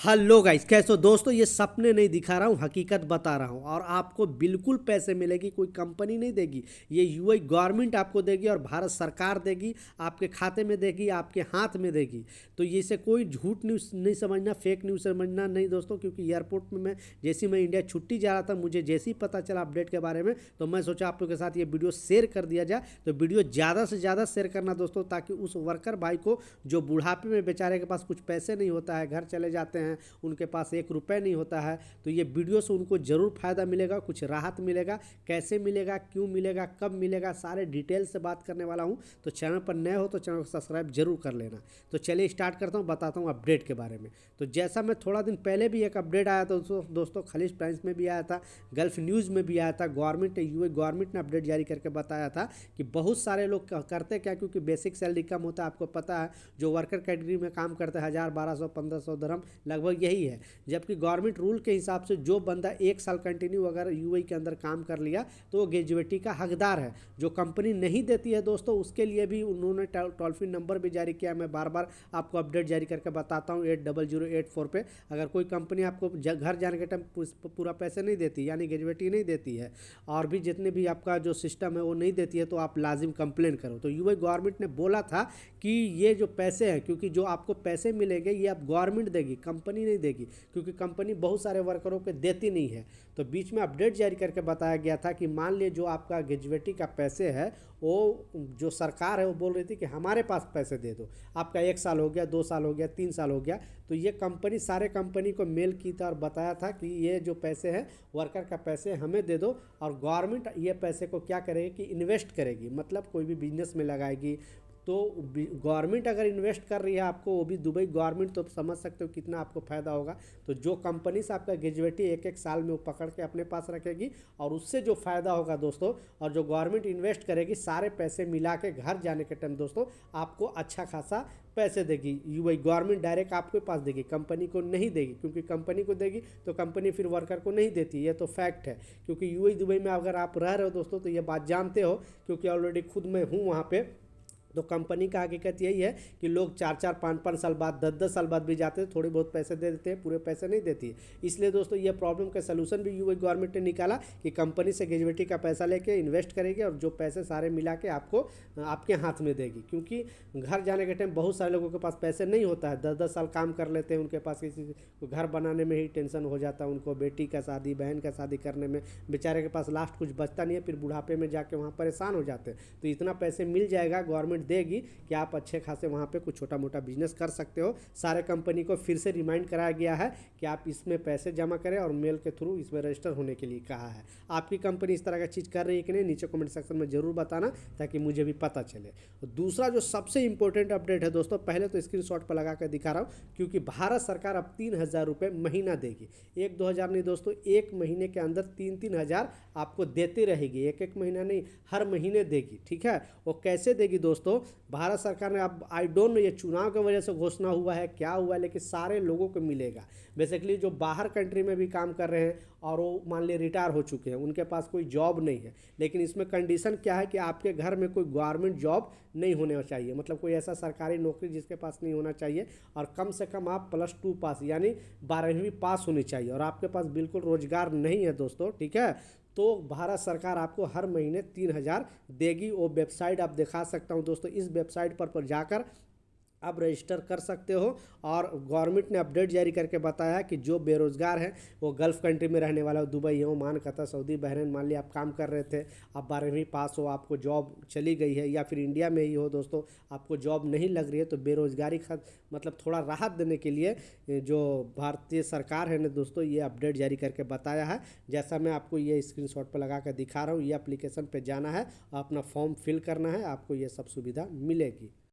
Hello guys, कैसे हो दोस्तों। ये सपने नहीं दिखा रहा हूँ, हकीकत बता रहा हूँ। और आपको बिल्कुल पैसे मिलेगी, कोई कंपनी नहीं देगी। ये यूआई गवर्नमेंट आपको देगी और भारत सरकार देगी, आपके खाते में देगी, आपके हाथ में देगी। तो ये से कोई झूठ न्यूज़ नहीं समझना, फेक न्यूज़ समझना नहीं दोस्तों। क्योंकि एयरपोर्ट में मैं इंडिया छुट्टी जा रहा था, मुझे जैसे ही पता चला अपडेट के बारे में, तो मैं सोचा आप लोग के साथ ये वीडियो शेयर कर दिया जाए। तो वीडियो ज़्यादा से ज़्यादा शेयर करना दोस्तों, ताकि उस वर्कर भाई को, जो बुढ़ापे में बेचारे के पास कुछ पैसे नहीं होता है, घर चले जाते हैं, उनके पास एक रुपये नहीं होता है, तो ये वीडियो से उनको ज़रूर फ़ायदा मिलेगा, कुछ राहत मिलेगा। कैसे मिलेगा, क्यों मिलेगा, कब मिलेगा, सारे डिटेल से बात करने वाला हूँ। तो चैनल पर नए हो तो चैनल को सब्सक्राइब जरूर कर लेना। तो चलिए स्टार्ट करता हूँ, बताता हूँ अपडेट के बारे में। तो जैसा मैं थोड़ा दिन पहले भी एक अपडेट आया था दोस्तों, खलीज टाइम्स में भी आया था, गल्फ न्यूज़ में भी आया था। गवर्नमेंट ने अपडेट जारी करके बताया था कि बहुत सारे लोग करते क्या, क्योंकि बेसिक सैलरी कम होता है, आपको पता है। जो वर्कर कैटेगरी में काम करते हैं 1000, 1200, 1500 दरम लगभग यही है। जबकि गवर्नमेंट रूल के हिसाब से जो बंदा 1 साल कंटिन्यू अगर यूएई के अंदर काम कर लिया तो वो ग्रेजुएटी का हकदार है। जो कंपनी नहीं देती है दोस्तों, उसके लिए भी उन्होंने टोल फ्री नंबर भी जारी किया। मैं बार बार आपको अपडेट जारी करके बताता हूँ 8008 पे। अगर कोई कंपनी आपको घर जाने के टाइम पूरा पैसे नहीं देती, यानी ग्रेजुएटी नहीं देती है, और भी जितने भी आपका जो सिस्टम है वो नहीं देती है, तो आप लाजिम कंप्लेन करो। तो यूएई गवर्नमेंट ने बोला था कि ये जो पैसे हैं, क्योंकि जो आपको पैसे मिलेंगे ये आप गवर्नमेंट देगी, कंपनी नहीं देगी। क्योंकि कंपनी बहुत सारे वर्करों को देती नहीं है। तो बीच में अपडेट जारी करके बताया गया था कि मान लीजिए जो आपका ग्रेजुएटी का पैसे है, वो जो सरकार है वो बोल रही थी कि हमारे पास पैसे दे दो। आपका 1 साल हो गया, 2 साल हो गया, 3 साल हो गया, तो ये कंपनी सारे कंपनी को मेल की था और बताया था कि ये जो पैसे हैं वर्कर का पैसे हमें दे दो। और गवर्नमेंट ये पैसे को क्या करेगी कि इन्वेस्ट करेगी, मतलब कोई भी बिजनेस में लगाएगी। तो गवर्नमेंट अगर इन्वेस्ट कर रही है आपको, वो भी दुबई गवर्नमेंट, तो समझ सकते हो कितना आपको फ़ायदा होगा। तो जो कंपनी से आपका ग्रेजुएटी 1-1 साल में वो पकड़ के अपने पास रखेगी, और उससे जो फ़ायदा होगा दोस्तों, और जो गवर्नमेंट इन्वेस्ट करेगी, सारे पैसे मिला के घर जाने के टाइम दोस्तों आपको अच्छा खासा पैसे देगी। यूएई गवर्नमेंट डायरेक्ट आपके पास देगी, कंपनी को नहीं देगी। क्योंकि कंपनी को देगी तो कंपनी फिर वर्कर को नहीं देती, ये तो फैक्ट है। क्योंकि यूएई दुबई में अगर आप रह रहे हो दोस्तों, तो ये बात जानते हो, क्योंकि ऑलरेडी खुद मैं हूँ वहाँ पे। तो कंपनी का हकीकत यही है कि लोग 4-4, 5-5 साल बाद, 10-10 साल बाद भी जाते हैं, थोड़ी बहुत पैसे दे देते हैं, पूरे पैसे नहीं देती है। इसलिए दोस्तों ये प्रॉब्लम का सलूशन भी यूएई गवर्नमेंट ने निकाला कि कंपनी से ग्रेजुएटी का पैसा लेके इन्वेस्ट करेगी, और जो पैसे सारे मिला के आपको आपके हाथ में देगी। क्योंकि घर जाने के टाइम बहुत सारे लोगों के पास पैसे नहीं होता है, 10-10 साल काम कर लेते हैं, उनके पास किसी को घर बनाने में ही टेंशन हो जाता है, उनको बेटी का शादी, बहन का शादी करने में बेचारे के पास लास्ट कुछ बचता नहीं है, फिर बुढ़ापे में जाके वहाँ परेशान हो जाते हैं। तो इतना पैसे मिल जाएगा, गवर्नमेंट देगी कि आप अच्छे खासे वहाँ पे कुछ छोटा मोटा बिजनेस कर सकते हो। सारे कंपनी को फिर से रिमाइंड कराया गया है कि आप इसमें पैसे जमा करें, और मेल के थ्रू इसमें रजिस्टर होने के लिए कहा है। आपकी कंपनी इस तरह का चीज़ कर रही है कि नहीं, नीचे कमेंट सेक्शन में जरूर बताना, ताकि मुझे भी पता चले। दूसरा जो सबसे इंपॉर्टेंट अपडेट है दोस्तों, पहले तो स्क्रीनशॉट पर लगा कर दिखा रहा हूँ, क्योंकि भारत सरकार अब 3000 रुपये महीना देगी। 1-2 हज़ार नहीं दोस्तों, एक महीने के अंदर 3-3 हज़ार आपको देती रहेगी। एक महीना नहीं, हर महीने देगी, ठीक है। वो कैसे देगी दोस्तों, भारत सरकार ने, अब आई डोंट नो ये चुनाव की वजह से घोषणा हुआ है क्या हुआ है, लेकिन सारे लोगों को मिलेगा। बेसिकली जो बाहर कंट्री में भी काम कर रहे हैं और वो मान लिया रिटायर हो चुके हैं, उनके पास कोई जॉब नहीं है, लेकिन इसमें कंडीशन क्या है कि आपके घर में कोई गवर्नमेंट जॉब नहीं होना चाहिए, मतलब कोई ऐसा सरकारी नौकरी जिसके पास नहीं होना चाहिए, और कम से कम आप +2 पास यानी 12वीं पास होनी चाहिए, और आपके पास बिल्कुल रोजगार नहीं है दोस्तों, ठीक है। तो भारत सरकार आपको हर महीने 3000 देगी। वो वेबसाइट आप दिखा सकता हूँ दोस्तों, इस वेबसाइट पर जाकर आप रजिस्टर कर सकते हो। और गवर्नमेंट ने अपडेट जारी करके बताया कि जो बेरोज़गार हैं, वो गल्फ़ कंट्री में रहने वाला, दुबई है, ओमान, कतर, सऊदी, बहरीन, मान लिया आप काम कर रहे थे, आप 12वीं पास हो, आपको जॉब चली गई है, या फिर इंडिया में ही हो दोस्तों, आपको जॉब नहीं लग रही है, तो बेरोज़गारी मतलब थोड़ा राहत देने के लिए जो भारतीय सरकार है ना दोस्तों, ये अपडेट जारी करके बताया है। जैसा मैं आपको ये स्क्रीनशॉट पर लगा कर दिखा रहा हूँ, ये एप्लीकेशन पर जाना है, अपना फॉर्म फिल करना है, आपको ये सब सुविधा मिलेगी।